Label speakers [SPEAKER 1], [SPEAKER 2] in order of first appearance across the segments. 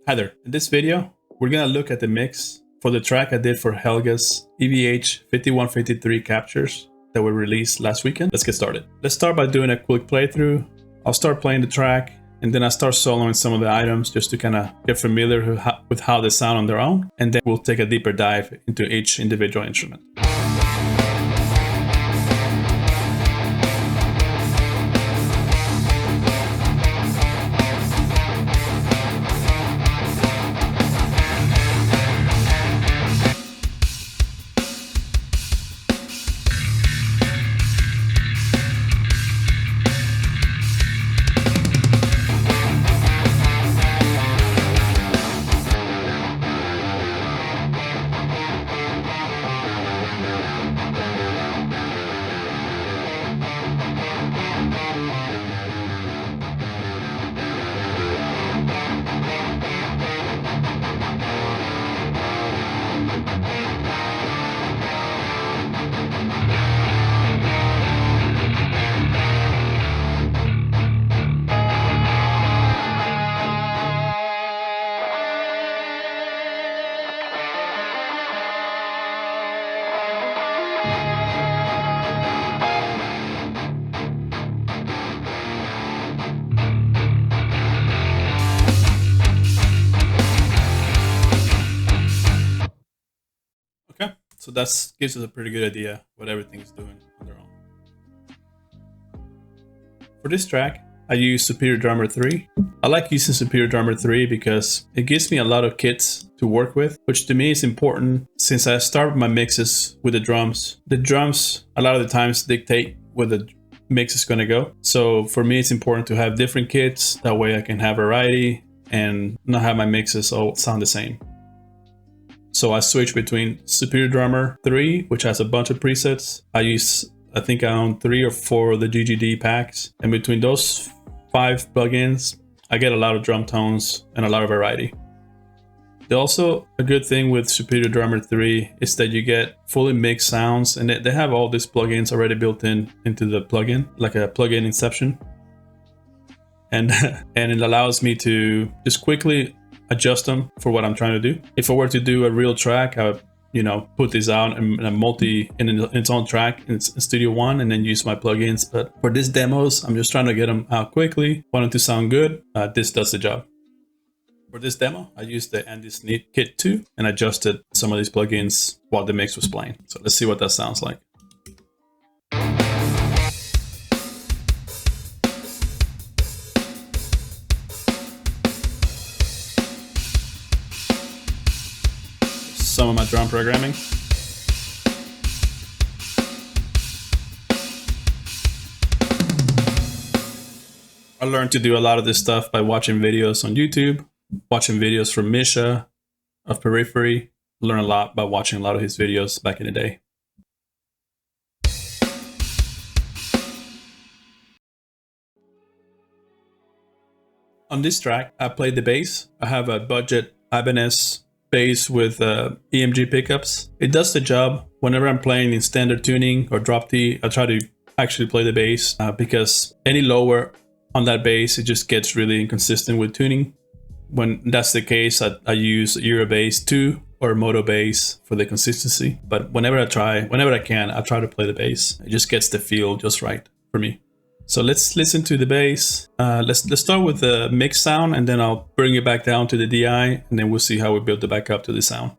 [SPEAKER 1] Hi there. In this video, we're gonna look at the mix for the track I did for Helga's EVH 5153 captures that were released last weekend. Let's get started. Let's start by doing a quick playthrough. I'll start playing the track and then I'll start soloing some of the items just to kind of get familiar with how they sound on their own. And then we'll take a deeper dive into each individual instrument. Okay, so that gives us a pretty good idea what everything is doing on their own. For this track, I use Superior Drummer 3. I like using Superior Drummer 3 because it gives me a lot of kits to work with, which to me is important since I start my mixes with the drums. The drums a lot of the times dictate where the mix is going to go. So for me, it's important to have different kits. That way I can have variety and not have my mixes all sound the same. So I switch between Superior Drummer 3, which has a bunch of presets. I think I own 3 or 4 of the GGD packs. And between those 5 plugins, I get a lot of drum tones and a lot of variety. Also, a good thing with Superior Drummer 3 is that you get fully mixed sounds, and they have all these plugins already built into the plugin, like a plugin inception. And it allows me to just quickly adjust them for what I'm trying to do. If I were to do a real track, I would, put this out in its own track in Studio One and then use my plugins. But for these demos, I'm just trying to get them out quickly. Want them to sound good. This does the job. For this demo, I used the Andy Sneed Kit 2 and adjusted some of these plugins while the mix was playing. So let's see what that sounds like. Some of my drum programming. I learned to do a lot of this stuff by watching videos on YouTube, watching videos from Misha of Periphery. Learn a lot by watching a lot of his videos back in the day. On this track, I played the bass. I have a budget Ibanez bass with EMG pickups. It does the job. Whenever I'm playing in standard tuning or drop D, I try to actually play the bass because any lower on that bass, it just gets really inconsistent with tuning. When that's the case, I use Eurobass 2 or Moto Bass for the consistency. But whenever I can, I try to play the bass. It just gets the feel just right for me. So let's listen to the bass. Let's start with the mix sound, and then I'll bring it back down to the DI, and then we'll see how we build it back up to the sound.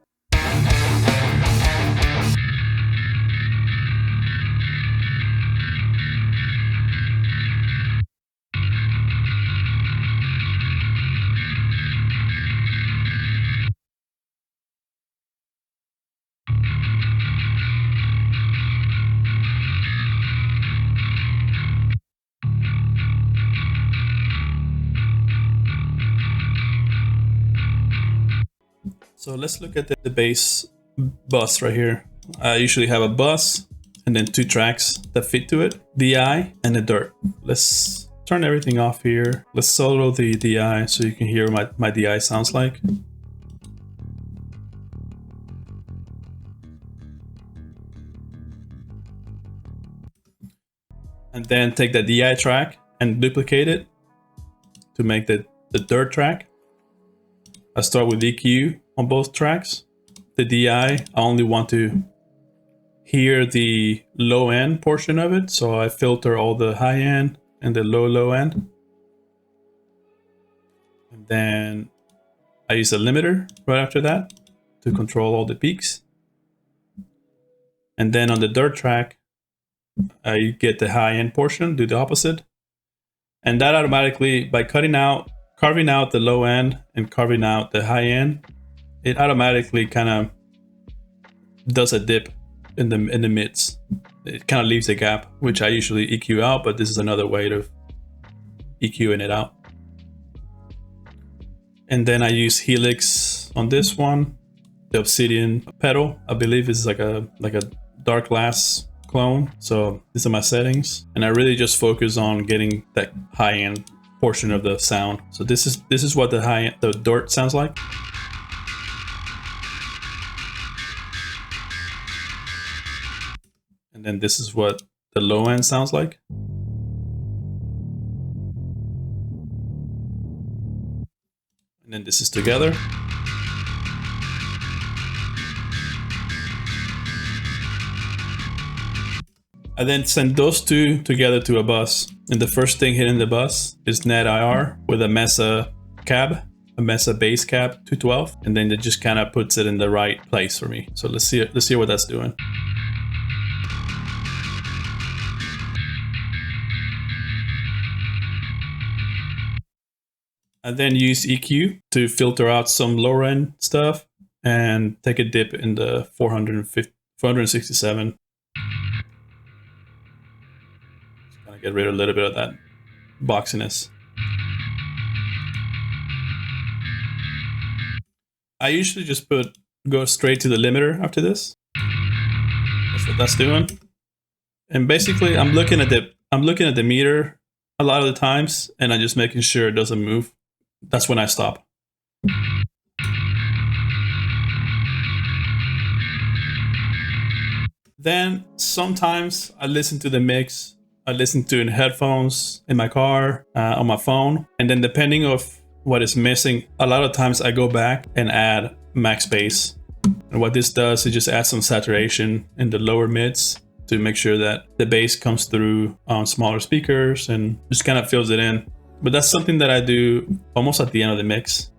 [SPEAKER 1] So let's look at the bass bus right here. I usually have a bus and then 2 tracks that fit to it, DI and the dirt. Let's turn everything off here. Let's solo the DI so you can hear what my DI sounds like. And then take the DI track and duplicate it to make the dirt track. I start with EQ on both tracks. The DI, I only want to hear the low end portion of it, so I filter all the high end and the low end. And then I use a limiter right after that to control all the peaks. And then on the dirt track, I get the high end portion, do the opposite. And that automatically, by carving out the low end and carving out the high end, it automatically kind of does a dip in the mids. It kind of leaves a gap, which I usually EQ out, but this is another way of EQing it out. And then I use Helix on this one, the Obsidian pedal. I believe is like a dark glass clone. So these are my settings, and I really just focus on getting that high end portion of the sound. So this is what the dirt sounds like. And then this is what the low end sounds like. And then this is together. I then send those two together to a bus. And the first thing hitting the bus is NadIR with a Mesa cab, a Mesa bass cab 212. And then it just kind of puts it in the right place for me. So let's see what that's doing. I then use EQ to filter out some lower end stuff and take a dip in the 467. Just kind of get rid of a little bit of that boxiness. I usually just go straight to the limiter after this. That's what that's doing. And basically I'm looking at the meter a lot of the times, and I'm just making sure it doesn't move. That's when I stop. Then sometimes I listen to the mix. I listen to it in headphones, in my car, on my phone. And then depending of what is missing, a lot of times I go back and add Maxxbass. And what this does is just add some saturation in the lower mids to make sure that the bass comes through on smaller speakers and just kind of fills it in. But that's something that I do almost at the end of the mix.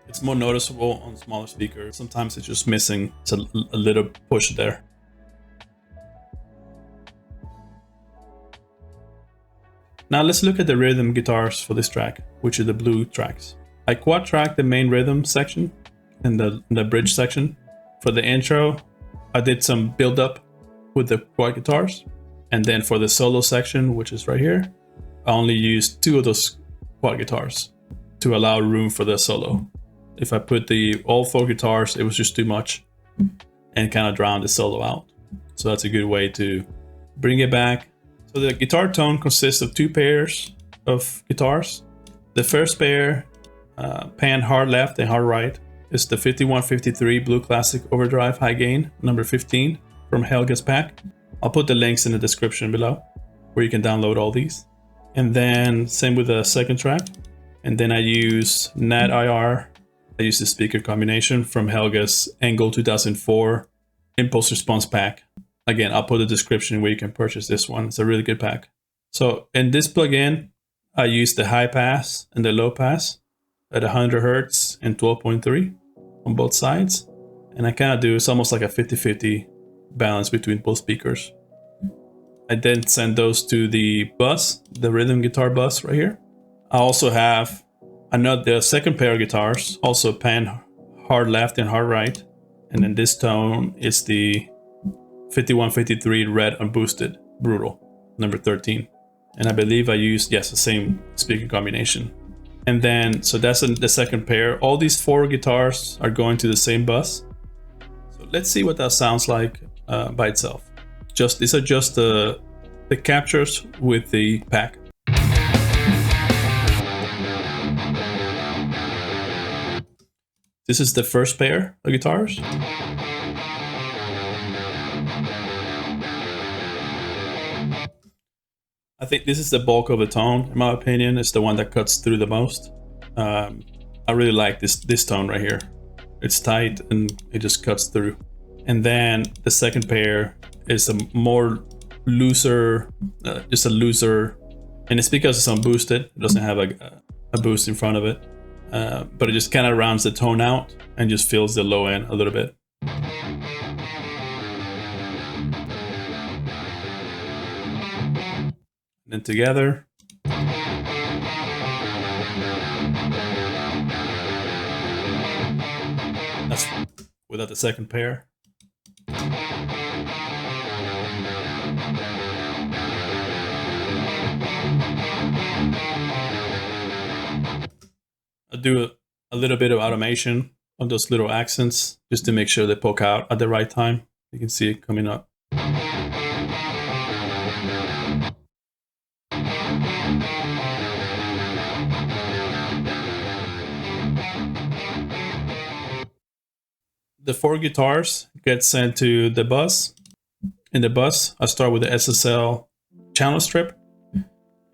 [SPEAKER 1] It's more noticeable on smaller speakers. Sometimes it's just missing. It's a little push there. Now let's look at the rhythm guitars for this track, which are the blue tracks. I quad track the main rhythm section and the bridge section. For the intro, I did some build up with the quad guitars. And then for the solo section, which is right here, I only used 2 of those quad guitars to allow room for the solo. If I put all 4 guitars, it was just too much and kind of drowned the solo out. So that's a good way to bring it back. So the guitar tone consists of 2 pairs of guitars. The first pair, pan hard left and hard right, is the 5153 Blue Classic Overdrive High Gain, number 15 from Helga's pack. I'll put the links in the description below where you can download all these. And then same with the second track. And then I use NadIR. I use the speaker combination from Helga's ENGL 2004 Impulse Response pack. Again, I'll put a description where you can purchase this one. It's a really good pack. So in this plugin, I use the high pass and the low pass at 100 Hertz and 12.3 on both sides. And I kind of do, it's almost like a 50-50 balance between both speakers. I then send those to the bus, the rhythm guitar bus right here. I also have the second pair of guitars, also pan hard left and hard right. And then this tone is the 5153 Red Unboosted Brutal, number 13. And I believe I used, yes, the same speaker combination. And then, so that's the second pair. All these 4 guitars are going to the same bus. So let's see what that sounds like by itself. These are just the captures with the pack. This is the first pair of guitars. I think this is the bulk of the tone, in my opinion. It's the one that cuts through the most. I really like this tone right here. It's tight and it just cuts through. And then the second pair is a more looser, just a looser, and it's because it's unboosted. It doesn't have a boost in front of it, but it just kind of rounds the tone out and just fills the low end a little bit. And then together. That's without the second pair. I do a little bit of automation on those little accents just to make sure they poke out at the right time. You can see it coming up. The 4 guitars get sent to the bus. In the bus, I start with the SSL channel strip,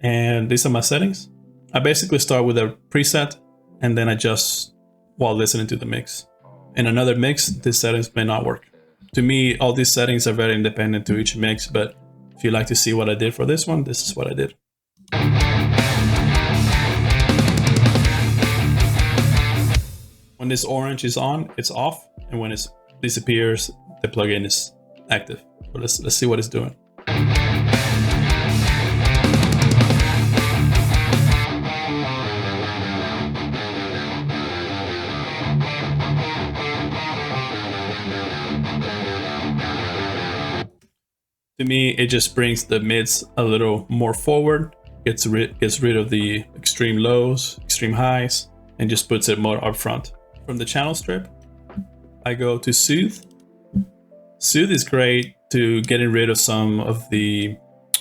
[SPEAKER 1] and these are my settings. I basically start with a preset and then adjust while listening to the mix. In another mix, these settings may not work. To me, all these settings are very independent to each mix, but if you'd like to see what I did for this one, this is what I did. When this orange is on, it's off, and when it disappears, the plugin is active. So let's see what it's doing. To me, it just brings the mids a little more forward, gets rid of the extreme lows, extreme highs, and just puts it more up front. From the channel strip, I go to Soothe. Soothe is great to getting rid of some of the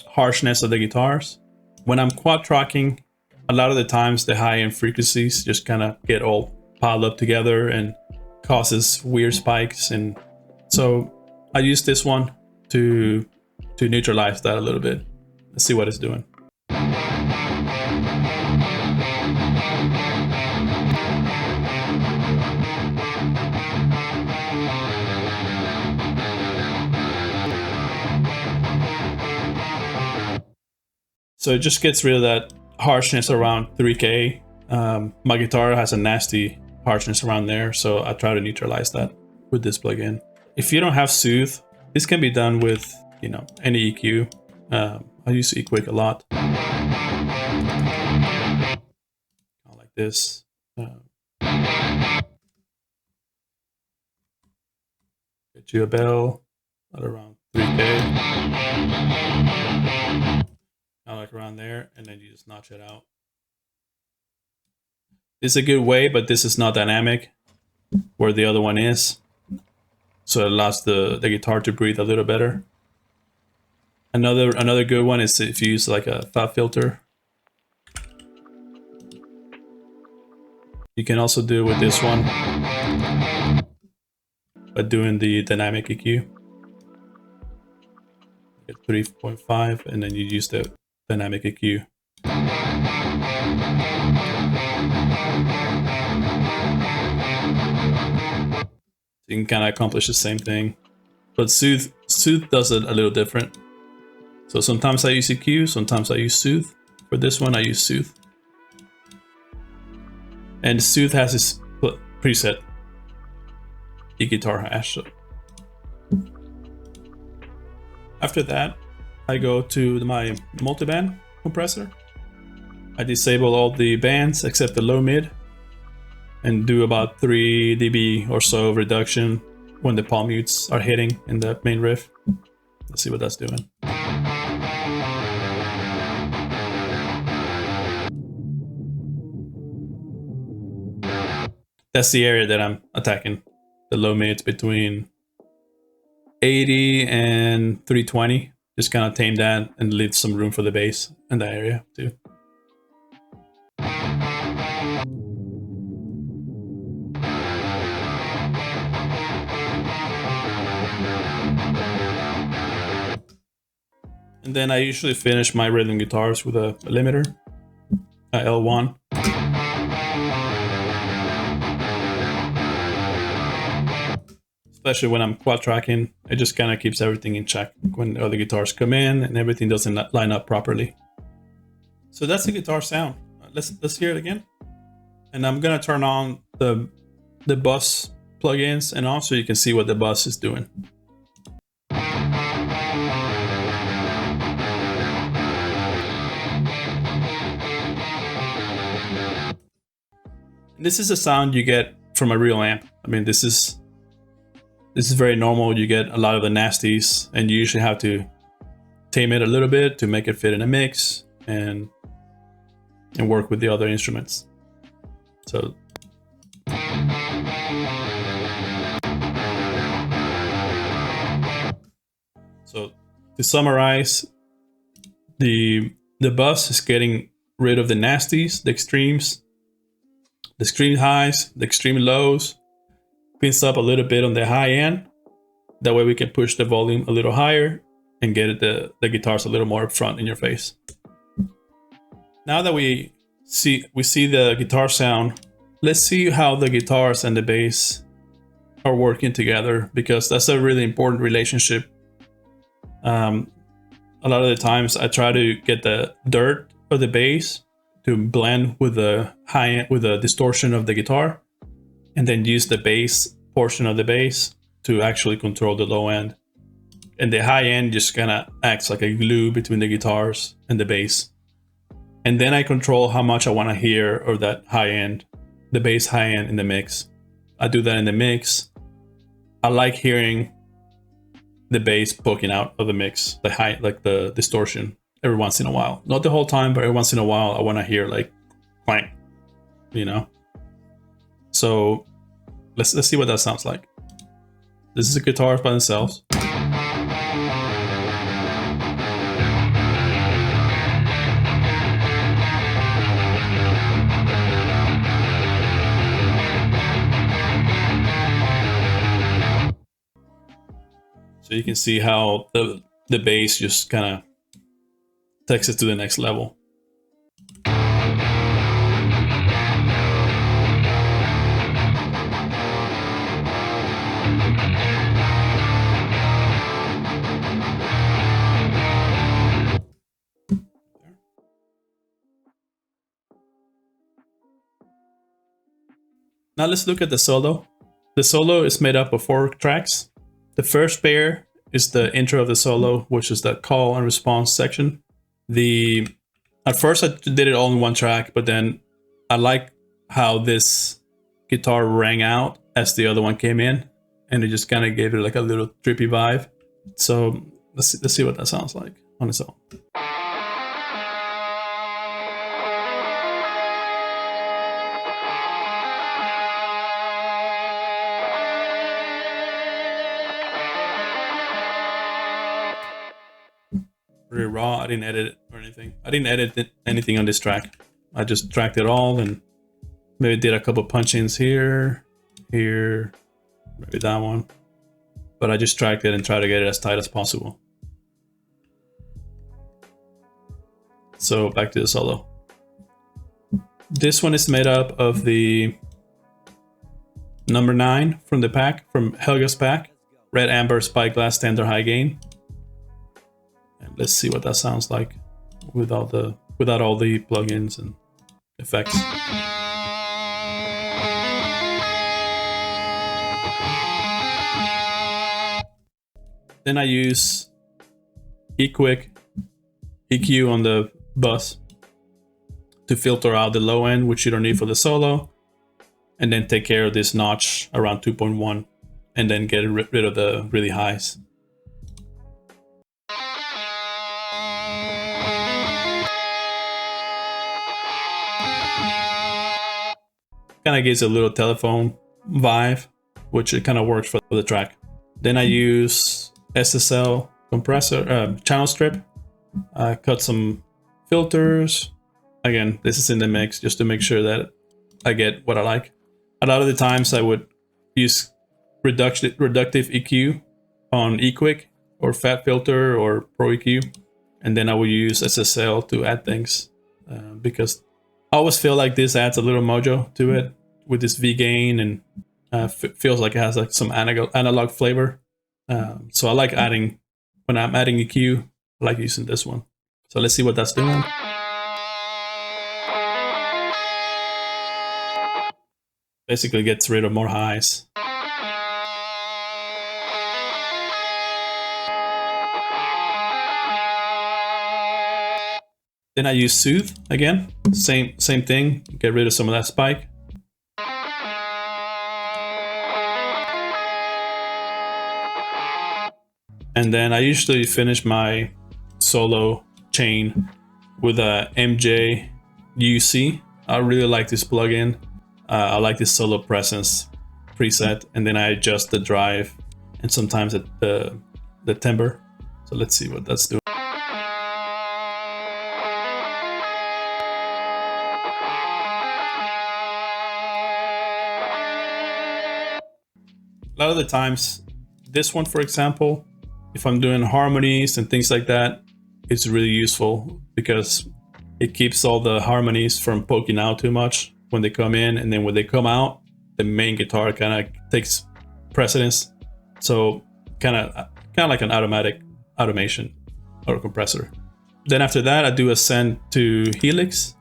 [SPEAKER 1] harshness of the guitars. When I'm quad tracking, a lot of the times the high end frequencies just kind of get all piled up together and causes weird spikes. And so I use this one to neutralize that a little bit. Let's see what it's doing. So it just gets rid of that harshness around 3K. My guitar has a nasty harshness around there, so I try to neutralize that with this plugin. If you don't have Soothe, this can be done with, any EQ. I use Equick a lot. Like this. Get you a bell at around 3K. Like around there, and then you just notch it out. This is a good way, but this is not dynamic where the other one is. So it allows the guitar to breathe a little better. Another good one is if you use like a fat filter. You can also do it with this one by doing the dynamic EQ. Get 3.5, and then you use the dynamic EQ. You can kind of accomplish the same thing, but Soothe does it a little different. So sometimes I use EQ, sometimes I use Soothe. For this one, I use Soothe. And Soothe has its preset E-guitar hash. So after that, I go to my multiband compressor. I disable all the bands except the low mid and do about 3 dB or so reduction when the palm mutes are hitting in the main riff. Let's see what that's doing. That's the area that I'm attacking. The low mids between 80 and 320. Just kind of tame that and leave some room for the bass in that area too. And then I usually finish my rhythm guitars with a limiter, a L1. Especially when I'm quad tracking, it just kind of keeps everything in check when other guitars come in and everything doesn't line up properly. So that's the guitar sound. Let's hear it again. And I'm gonna turn on the bus plugins and also you can see what the bus is doing. This is a sound you get from a real amp. I mean, this is very normal. You get a lot of the nasties and you usually have to tame it a little bit to make it fit in a mix and work with the other instruments. So to summarize, the bus is getting rid of the nasties, the extremes, the extreme highs, the extreme lows, cleans up a little bit on the high end. That way we can push the volume a little higher and get the guitars a little more up front in your face. Now that we see the guitar sound, let's see how the guitars and the bass are working together, because that's a really important relationship. A lot of the times I try to get the dirt of the bass to blend with the high end, with the distortion of the guitar, and then use the bass portion of the bass to actually control the low end. And the high end just kind of acts like a glue between the guitars and the bass. And then I control how much I want to hear of that high end, the bass high end in the mix. I do that in the mix. I like hearing the bass poking out of the mix, the high, like the distortion, every once in a while. Not the whole time, but every once in a while I want to hear like clank, you know? So let's see what that sounds like. This is the guitars by themselves. So you can see how the bass just kind of takes it to the next level. Now let's look at the solo. The solo is made up of 4 tracks. The first pair is the intro of the solo, which is the call and response section. At first I did it all in one track, but then I like how this guitar rang out as the other one came in, and it just kind of gave it like a little trippy vibe. So let's see what that sounds like on its own. Very raw. I didn't edit it or anything. I didn't edit anything on this track. I just tracked it all and maybe did a couple punch-ins here, maybe that one. But I just tracked it and tried to get it as tight as possible. So back to the solo. This one is made up of the number 9 from the pack, from Helga's pack, Red Amber Spyglass Standard High Gain. And let's see what that sounds like without all the plugins and effects. Then I use Equick EQ on the bus to filter out the low end, which you don't need for the solo, and then take care of this notch around 2.1 and then get rid of the really highs. Kind of gives a little telephone vibe, which it kind of works for the track. Then I use SSL compressor, channel strip. I cut some filters. Again, this is in the mix just to make sure that I get what I like. A lot of the times I would use reductive EQ on Equick or Fat Filter or Pro EQ. and then I will use SSL to add things because I always feel like this adds a little mojo to it with this V gain, and feels like it has like some analog flavor. So I like adding, when I'm adding EQ, I like using this one. So let's see what that's doing. Basically gets rid of more highs. Then I use Soothe again, same thing, get rid of some of that spike. And then I usually finish my solo chain with a MJ UC. I really like this plugin. I like this solo presence preset, and then I adjust the drive and sometimes the timbre. So let's see what that's doing. A lot of the times, this one, for example, if I'm doing harmonies and things like that, it's really useful because it keeps all the harmonies from poking out too much when they come in, and then when they come out, the main guitar kind of takes precedence. So kind of like an automation or a compressor. Then after that, I do a send to Helix.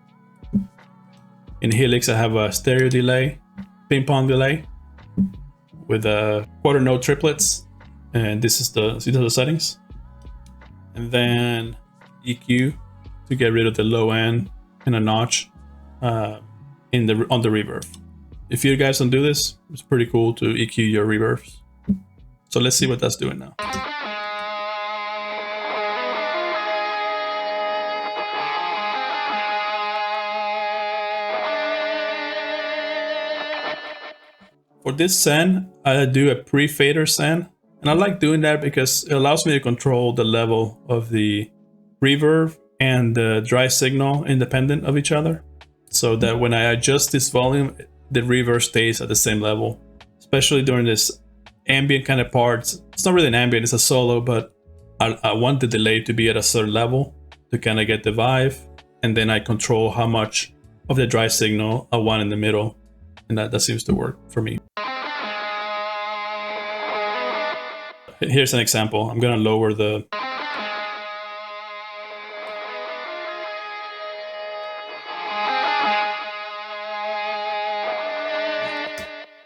[SPEAKER 1] In Helix, I have a stereo delay, ping pong delay with a quarter note triplets, and these are the settings. And then EQ to get rid of the low end and a notch on the reverb. If you guys don't do this, it's pretty cool to EQ your reverbs. So let's see what that's doing now. For this send, I do a pre-fader send, and I like doing that because it allows me to control the level of the reverb and the dry signal independent of each other, so that when I adjust this volume, the reverb stays at the same level, especially during this ambient kind of parts. It's not really an ambient, it's a solo, but I want the delay to be at a certain level to kind of get the vibe, and then I control how much of the dry signal I want in the middle, and that seems to work for me. Here's an example. I'm gonna lower the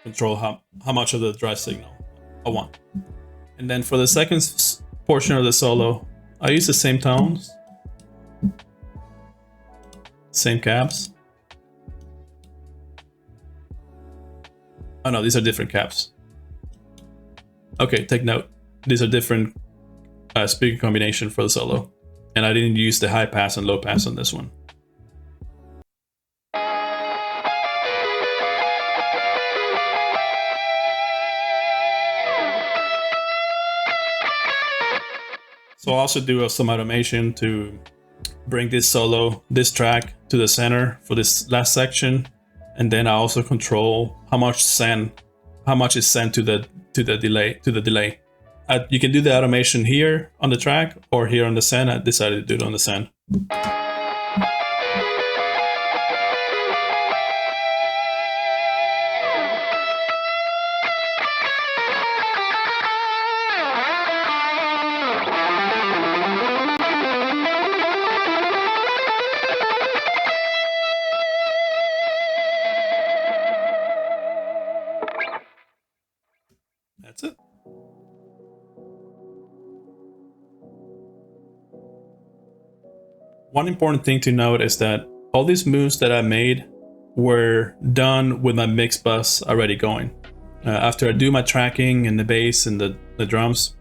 [SPEAKER 1] control how much of the dry signal I want. And then for the second portion of the solo, I use the same tones, same caps. Oh no, these are different caps. Okay, take note. These are different speaker combination for the solo, and I didn't use the high pass and low pass on this one. So I also do some automation to bring this track to the center for this last section, and then I also control how much is sent to the delay. You can do the automation here on the track or here on the send. I decided to do it on the send. That's it. One important thing to note is that all these moves that I made were done with my mix bus already going. After I do my tracking and the bass and the drums,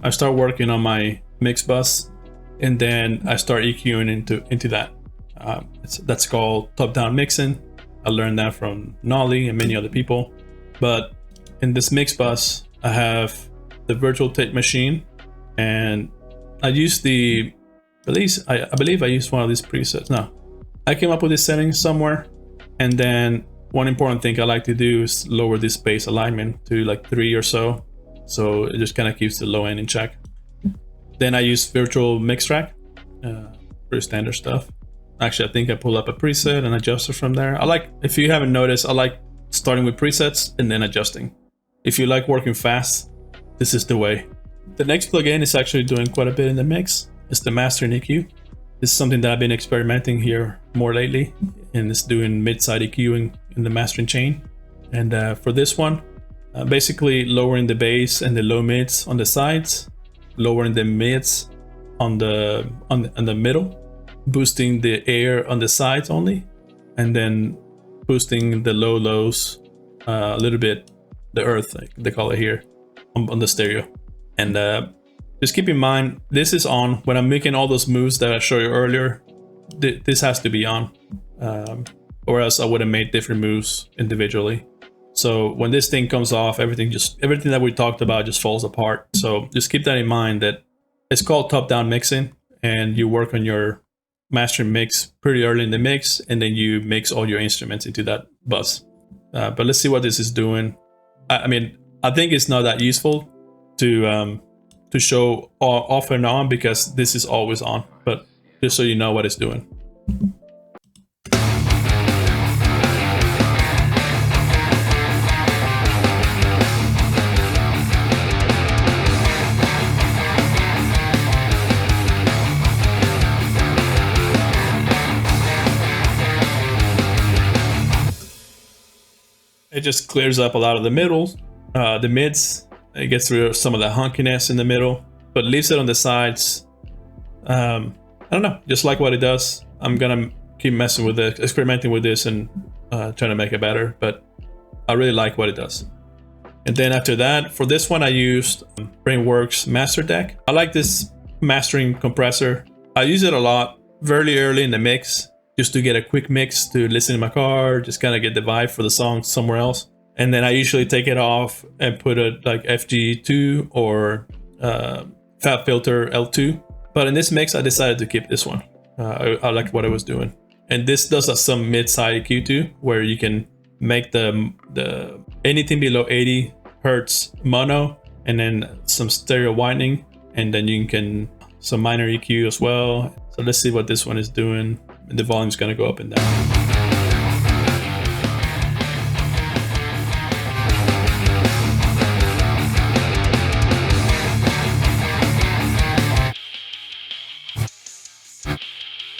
[SPEAKER 1] I start working on my mix bus, and then I start EQing into that. That's called top-down mixing. I learned that from Nolly and many other people. But in this mix bus, I have the virtual tape machine, and I use I believe I used one of these presets. No, I came up with this setting somewhere, and then one important thing I like to do is lower this bass alignment to like 3 or so it just kind of keeps the low end in check. Then I use virtual mix track, Pretty standard stuff. Actually, I think I pull up a preset and adjust it from there. If you haven't noticed, I like starting with presets and then adjusting. If you like working fast, this is the way. The next plugin is actually doing quite a bit in the mix. It's the Mastering EQ. This is something that I've been experimenting here more lately, and it's doing mid-side EQing in the mastering chain. And for this one, basically lowering the bass and the low mids on the sides, lowering the mids on the middle, boosting the air on the sides only, and then boosting the low lows a little bit, the earth, like they call it here, on the stereo. And just keep in mind, this is on when I'm making all those moves that I showed you earlier. This has to be on, or else I would have made different moves individually. So when this thing comes off, everything that we talked about just falls apart. So just keep that in mind, that it's called top-down mixing, and you work on your master mix pretty early in the mix, and then you mix all your instruments into that bus. But let's see what this is doing. I mean, I think it's not that useful to show off and on, because this is always on, but just so you know what it's doing. It just clears up a lot of the middles, the mids. It gets rid of some of the hunkiness in the middle, but leaves it on the sides. I don't know, just like what it does. I'm gonna keep messing with it, experimenting with this, and trying to make it better, but I really like what it does. And then after that, for this one, I used Brainworx Master Deck. I like this mastering compressor. I use it a lot very early in the mix, just to get a quick mix to listen in my car, just kind of get the vibe for the song somewhere else. And then I usually take it off and put a like FG2 or Fab Filter L2. But in this mix, I decided to keep this one. I liked what I was doing. And this does some mid-side EQ too, where you can make the anything below 80 hertz mono, and then some stereo widening, and then you can some minor EQ as well. So let's see what this one is doing. The volume's gonna go up and down.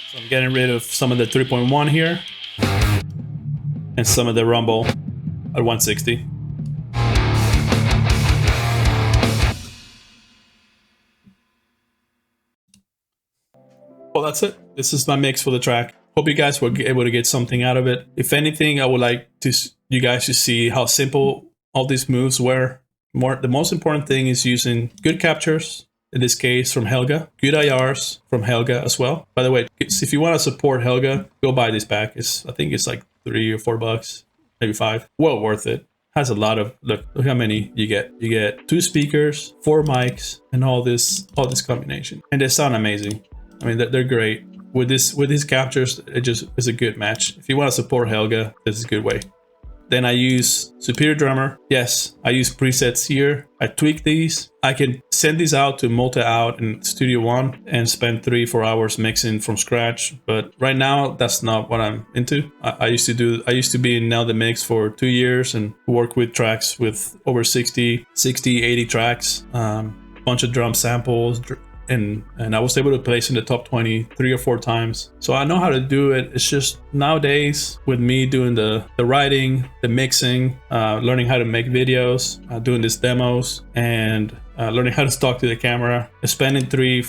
[SPEAKER 1] So I'm getting rid of some of the 3.1 here and some of the rumble at 160. Well, that's it. This is my mix for the track. Hope you guys were able to get something out of it. If anything, I would like you guys to see how simple all these moves were. The most important thing is using good captures, in this case from Helga, good IRs from Helga as well. By the way, if you want to support Helga, go buy this pack. I think it's like $3 or $4, maybe $5. Well worth it. Has a lot of, look how many you get. You get 2 speakers, 4 mics, and all this combination. And they sound amazing. I mean, they're great. With these captures, it just is a good match. If you want to support Helga, this is a good way. Then I use Superior Drummer. Yes, I use presets here. I tweak these. I can send these out to multi-out in Studio One and spend 3-4 hours mixing from scratch. But right now, that's not what I'm into. I used to be in Now the Mix for 2 years and work with tracks with over 60, 80 tracks, bunch of drum samples. And I was able to place in the top 20 3 or 4 times. So I know how to do it. It's just nowadays with me doing the writing, the mixing, learning how to make videos, doing these demos, and learning how to talk to the camera, spending 3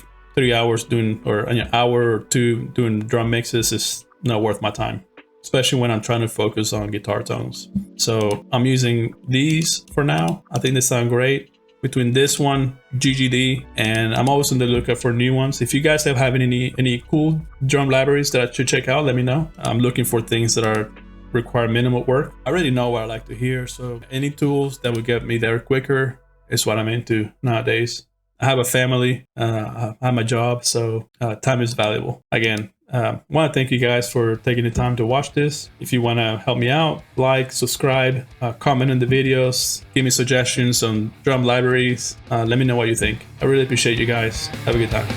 [SPEAKER 1] hours doing, or an hour or 2 doing drum mixes is not worth my time, especially when I'm trying to focus on guitar tones. So I'm using these for now. I think they sound great. Between this one, GGD, and I'm always on the lookout for new ones. If you guys have any cool drum libraries that I should check out, let me know. I'm looking for things that require minimal work. I already know what I like to hear, so any tools that will get me there quicker is what I'm into nowadays. I have a family, I have my job, so time is valuable. Again, I want to thank you guys for taking the time to watch this. If you want to help me out, like, subscribe, comment on the videos, give me suggestions on drum libraries. Let me know what you think. I really appreciate you guys. Have a good time.